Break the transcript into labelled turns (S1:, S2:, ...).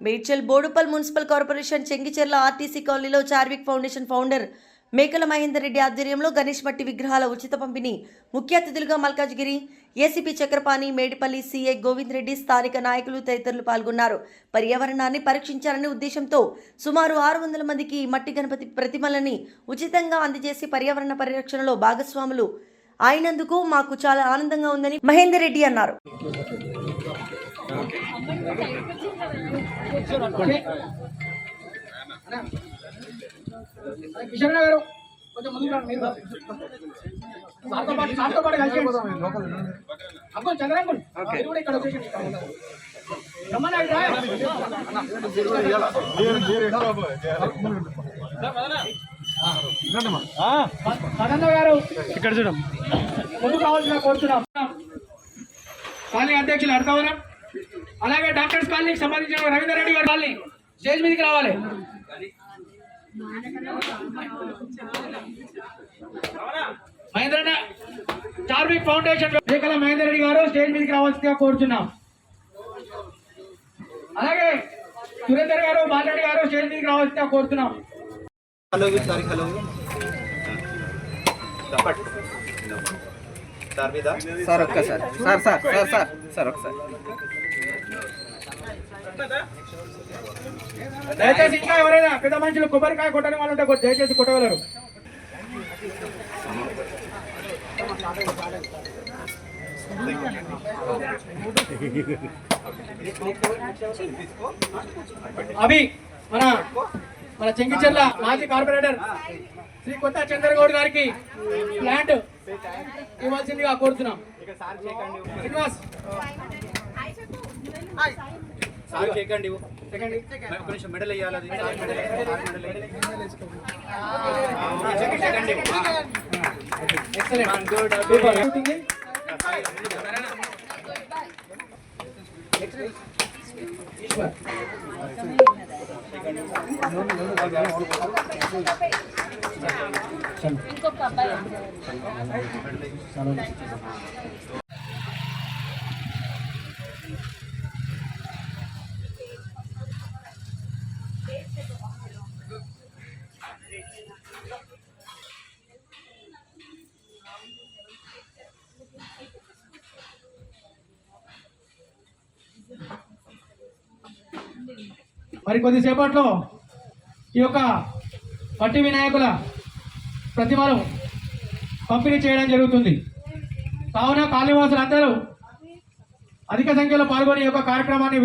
S1: Medchal Boduppal municipal corporation Chengicherla RTC కాలనీలో Charvik foundation founder మేకల మహేందర్ రెడ్డి ఆధ్వర్యంలో గణేష్ మట్టి విగ్రహాల ఉచిత పంపిణీ. ముఖ్య అతిథులుగా మల్కాజ్గిరి ఏసీపీ చక్రపాణి, మేడిపల్లి సీఐ గోవింద్ రెడ్డి, స్థానిక నాయకులు తదితరులు పాల్గొన్నారు. పర్యావరణాన్ని పరీక్షించాలనే ఉద్దేశంతో సుమారు 600 మందికి మట్టి గణపతి ప్రతిమలని ఉచితంగా అందజేసి పర్యావరణ పరిరక్షణలో భాగస్వాములు అయినందుకు మాకు చాలా ఆనందంగా ఉందని మహేందర్ రెడ్డి అన్నారు.
S2: ఇక్కడ చూడం ముందు కావాల్సిన కోరుతున్నాం. కాలనీ అధ్యక్షులు అర్థవరం, అలాగే డాక్టర్స్ కాలనీకి సంబంధించిన రవీందర్ రెడ్డి గారు కాలనీ స్టేజ్ మీదకి రావాలి. మహేంద్ర చార్విక్ ఫౌండేషన్ మేకల మహేందర్ రెడ్డి గారు స్టేజ్ మీదకి రావాల్సిందిగా కోరుతున్నాం. అలాగే సురేందర్ గారు, బాలరెడ్డి గారు స్టేజ్ మీదకి రావాల్సిందిగా కోరుతున్నాం.
S3: సార్ ఒక్కసారి sir sir sir sir sir ఒకసారి
S2: దయచేసి ఇంకా ఎవరైనా పెద్ద మనుషులు కొబ్బరికాయ కొట్టని వాళ్ళు ఉంటే దయచేసి కొట్టగలరు. అవి మన చెంగిచెర్ల మాజీ కార్పొరేటర్ శ్రీ కొత్త చంద్రగౌడ్ గారికి ప్లాంట్ ఇవ్వాల్సిందిగా కోరుతున్నాం. శ్రీనివాస్ మెడల్ వేయాలి.
S4: ఇంకొక అబ్బాయి
S2: మరి కొద్దిసేపట్లో ఈ యొక్క మట్టి వినాయకుల ప్రతిమలు పంపిణీ చేయడం జరుగుతుంది. కావున కాలనీవాసులందరూ అధిక సంఖ్యలో పాల్గొని ఈ యొక్క కార్యక్రమాన్ని